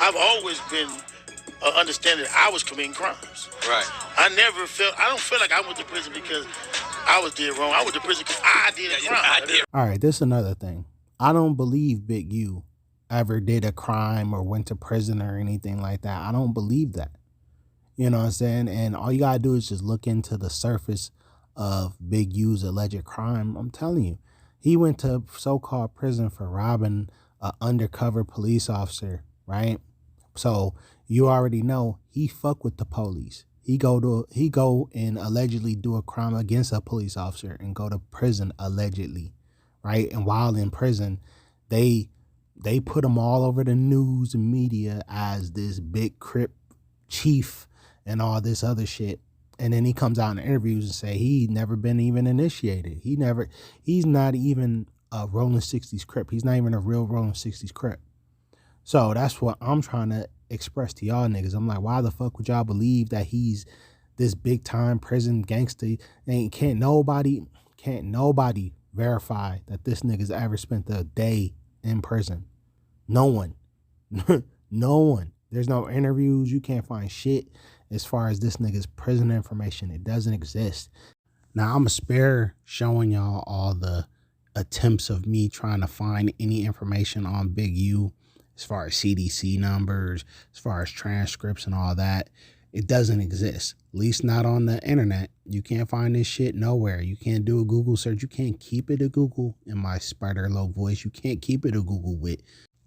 I've always been understanding that I was committing crimes. Right. I don't feel like I went to prison because I was did wrong. I went to prison because I did a crime. All right, this is another thing. I don't believe Big U ever did a crime or went to prison or anything like that. I don't believe that. You know what I'm saying? And all you gotta do is just look into the surface of Big U's alleged crime. I'm telling you, he went to so-called prison for robbing an undercover police officer, right? So you already know he fuck with the police. He go and allegedly do a crime against a police officer and go to prison allegedly, right? And while in prison, they put him all over the news and media as this big Crip chief and all this other shit. And then he comes out in interviews and say he never been even initiated. He's not even a Rolling 60s Crip. He's not even a real Rolling 60s Crip. So that's what I'm trying to express to y'all niggas. I'm like, why the fuck would y'all believe that he's this big time prison gangster? And can't nobody verify that this nigga's ever spent a day in prison. No one. No one. There's no interviews. You can't find shit as far as this nigga's prison information. It doesn't exist. Now, I'm going to spare showing y'all all the attempts of me trying to find any information on Big U as far as CDC numbers, as far as transcripts and all that. It doesn't exist, at least not on the internet. You can't find this shit nowhere. You can't do a Google search. You can't keep it a Google in my spider low voice. You can't keep it a Google with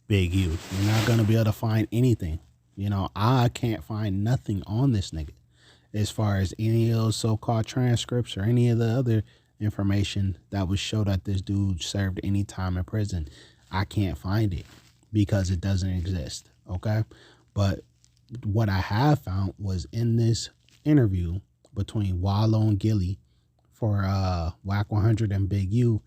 Big U. You're not going to be able to find anything. You know, I can't find nothing on this nigga as far as any of those so-called transcripts or any of the other information that would show that this dude served any time in prison. I can't find it because it doesn't exist, okay? But what I have found was in this interview between Wallow and Gilly for Whack 100 and Big U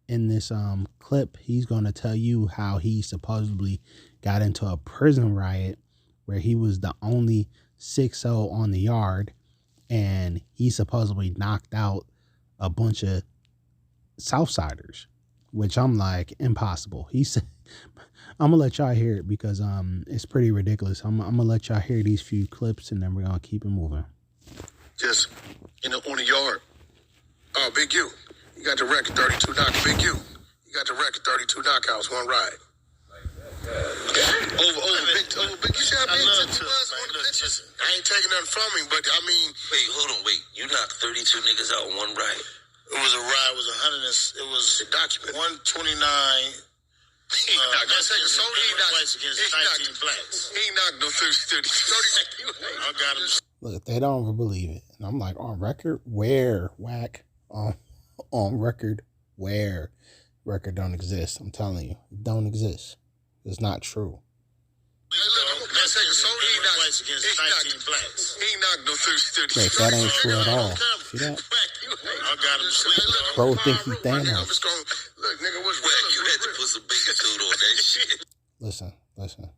in this clip, he's going to tell you how he supposedly got into a prison riot where he was the only 6-0 on the yard, and he supposedly knocked out a bunch of Southsiders, which I'm like, impossible. He said, I'm gonna let y'all hear it because it's pretty ridiculous. I'm gonna let y'all hear these few clips and then we're gonna keep it moving. Just on the yard. Oh, Big U. You got the record 32 knockouts. Big U. You got the record 32 knockouts, one ride. Over Big. You see how big it was on the pictures? I ain't taking nothing from him, but I mean. Wait, hold on, wait. You knocked 32 niggas out in one ride. It was a ride. It was a document. 129. He knocked no 30. I got him. Look, they don't ever believe it. And I'm like, on record? Where? Whack? On record? Where? Record don't exist. I'm telling you. It don't exist. It's not true. Hey, look, I'm gonna say he knocked no 30. Look, that ain't true at all. See that? I got him sleep. Bro think he Thanos. Look, nigga, what's you had to put some bigger suit on that shit. Listen.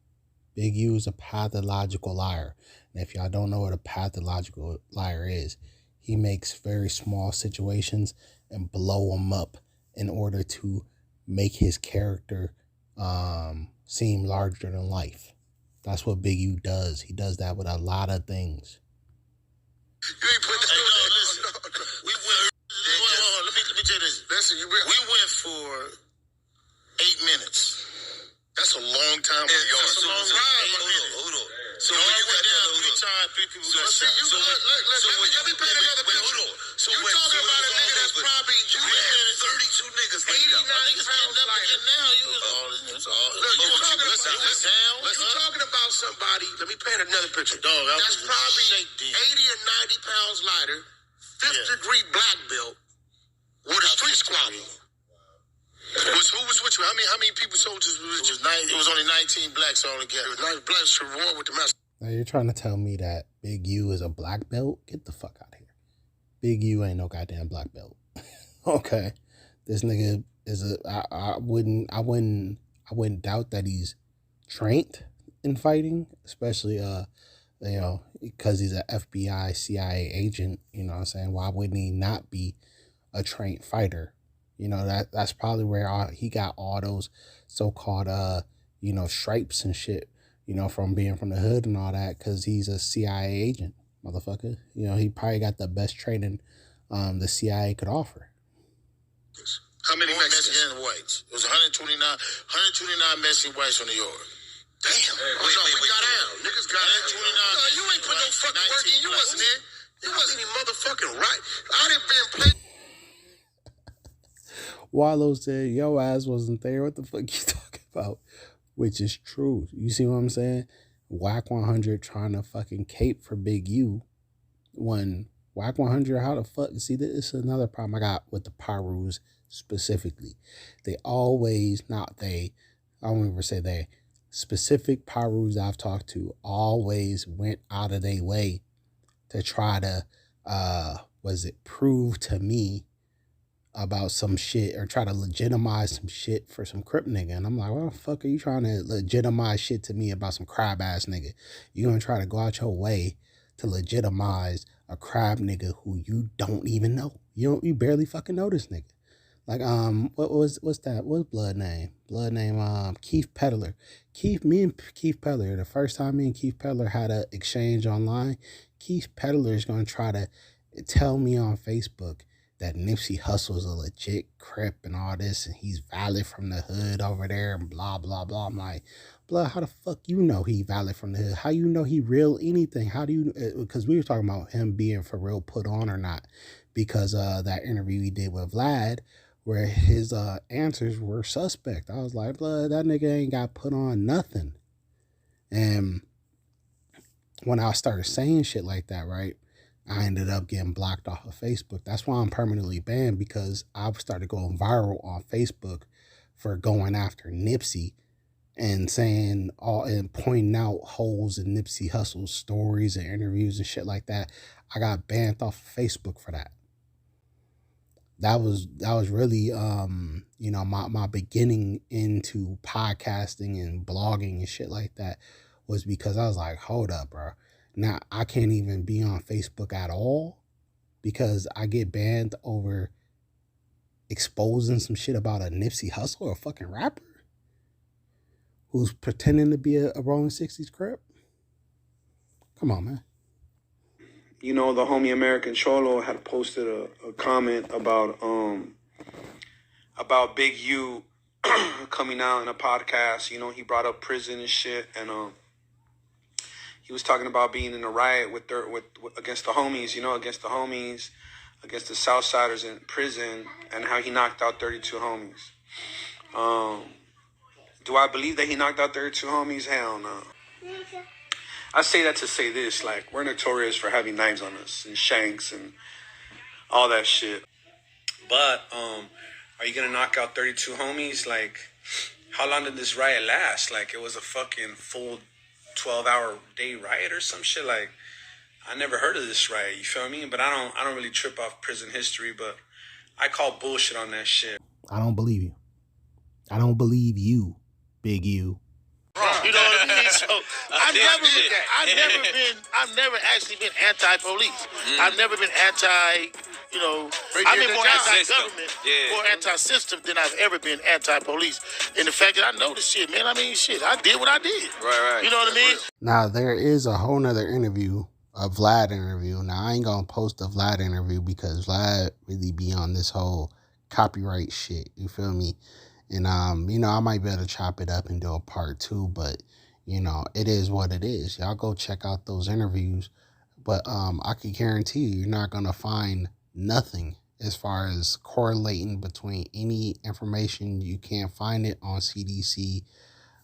Big U is a pathological liar. And if y'all don't know what a pathological liar is, he makes very small situations and blow them up in order to make his character seem larger than life. That's what Big U does. He does that with a lot of things. You ain't put that Let me tell you this. Listen, we went for 8 minutes. That's a long time. That's a long ride. Hold on. So when you went down 3 times, 3 people got shot. Let me paint another picture. So you talking about a nigga that's probably you had 32 niggas laid out. Niggas getting up again now. You're talking about somebody. Let me paint another picture. Dog, that's probably 80 or 90 pounds lighter, fifth degree black belt with a street squad. Who was with you? How many people soldiers was with you? It was only 19 blacks all together. It was 9 blacks to war with the master. Now you're trying to tell me that Big U is a black belt? Get the fuck out of here. Big U ain't no goddamn black belt. Okay. This nigga is I wouldn't doubt that he's trained in fighting, especially because he's an FBI, CIA agent, you know what I'm saying? Why wouldn't he not be a trained fighter? You know, that's probably where he got all those so-called stripes and shit you know, from being from the hood and all that, because he's a CIA agent, motherfucker. You know, he probably got the best training the CIA could offer. How many Mexicans and whites? It was 129 Mexican whites on the yard. Damn. We got out. Niggas got out. 29. No, you ain't put no fucking work in. You wasn't there. You wasn't even motherfucking right. I done been playing. Wallow said, yo ass wasn't there. What the fuck you talking about? Which is true. You see what I'm saying? Whack 100 trying to fucking cape for Big U. When Whack 100, how the fuck? See, this is another problem I got with the Pyrus specifically. They always, I don't even say they, specific Pyrus I've talked to always went out of their way to try to, prove to me about some shit or try to legitimize some shit for some Crip nigga. And I'm like, what the fuck are you trying to legitimize shit to me about some crab ass nigga? You gonna try to go out your way to legitimize a crab nigga who you don't even know. You barely fucking know this nigga. Like, what's that? What's blood name? Blood name, Keith Peddler. Me and Keith Peddler, the first time me and Keith Peddler had an exchange online, Keith Peddler is going to try to tell me on Facebook that Nipsey Hussle's a legit Crip and all this, and he's valid from the hood over there and blah, blah, blah. I'm like, blah, how the fuck you know he valid from the hood? How you know he real anything? How do you, because we were talking about him being for real put on or not, because that interview he did with Vlad, where his answers were suspect. I was like, blood, that nigga ain't got put on nothing. And when I started saying shit like that, right, I ended up getting blocked off of Facebook. That's why I'm permanently banned, because I started going viral on Facebook for going after Nipsey and saying and pointing out holes in Nipsey Hussle's stories and interviews and shit like that. I got banned off of Facebook for that. That was really, you know, my beginning into podcasting and blogging and shit like that was because I was like, hold up, bro. Now I can't even be on Facebook at all because I get banned over exposing some shit about a Nipsey Hussle or a fucking rapper who's pretending to be a Rolling 60s Crip. Come on, man. You know, the homie American Cholo had posted a comment about Big U coming out in a podcast. You know, he brought up prison and shit, and he was talking about being in a riot with against the homies. You know, against the Southsiders in prison, and how he knocked out 32 homies. Do I believe that he knocked out 32 homies? Hell no. I say that to say this, like, we're notorious for having knives on us and shanks and all that shit. But, are you gonna knock out 32 homies? Like, how long did this riot last? Like, it was a fucking full 12-hour day riot or some shit. Like, I never heard of this riot, you feel me? But I don't really trip off prison history, but I call bullshit on that shit. I don't believe you. I don't believe you, Big U. You know what I mean? So I've never actually been anti-police. I've never been I've been more anti-government, more anti-system than I've ever been anti-police. And the fact that I know this shit, man, I mean, shit, I did what I did. Right. You know what I mean? Now, there is a whole nother interview, a Vlad interview. Now, I ain't going to post a Vlad interview because Vlad really be on this whole copyright shit. You feel me? And, you know, I might be able to chop it up and do a part 2, but, you know, it is what it is. Y'all go check out those interviews. But I can guarantee you're not going to find nothing as far as correlating between any information. You can't find it on CDC,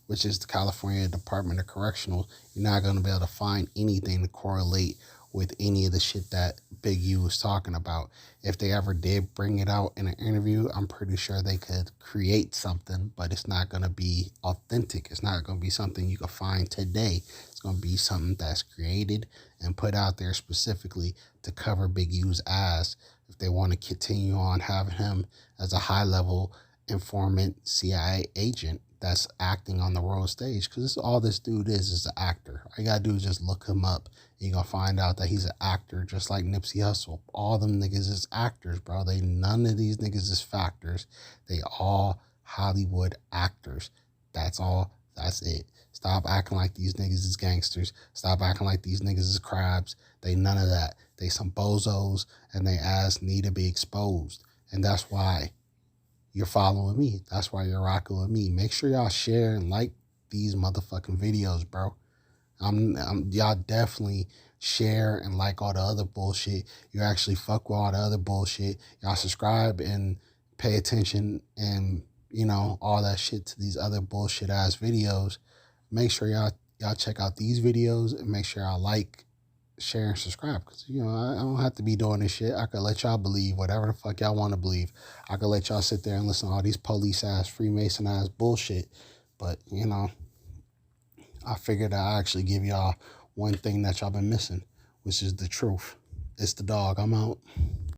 which is the California Department of Correctional. You're not going to be able to find anything to correlate with any of the shit that Big U was talking about. If they ever did bring it out in an interview, I'm pretty sure they could create something, but it's not going to be authentic. It's not going to be something you can find today. It's going to be something that's created and put out there specifically to cover Big U's ass if they want to continue on having him as a high-level informant CIA agent that's acting on the world stage. Because all this dude is an actor. All you got to do is just look him up. You're going to find out that he's an actor just like Nipsey Hussle. All them niggas is actors, bro. None of these niggas is factors. They all Hollywood actors. That's all That's it. Stop acting like these niggas is gangsters. Stop acting like these niggas is crabs. They none of that. They some bozos, and they ass need to be exposed. And that's why you're following me. That's why you're rocking with me. Make sure y'all share and like these motherfucking videos, bro. Y'all definitely share and like all the other bullshit. You actually fuck with all the other bullshit. Y'all subscribe and pay attention and, you know, all that shit to these other bullshit ass videos. Make sure y'all check out these videos and make sure y'all like, share, and subscribe. Because, you know, I don't have to be doing this shit. I could let y'all believe whatever the fuck y'all want to believe. I could let y'all sit there and listen to all these police ass, Freemason ass bullshit. But, you know, I figured I'd actually give y'all one thing that y'all been missing, which is the truth. It's the dog. I'm out.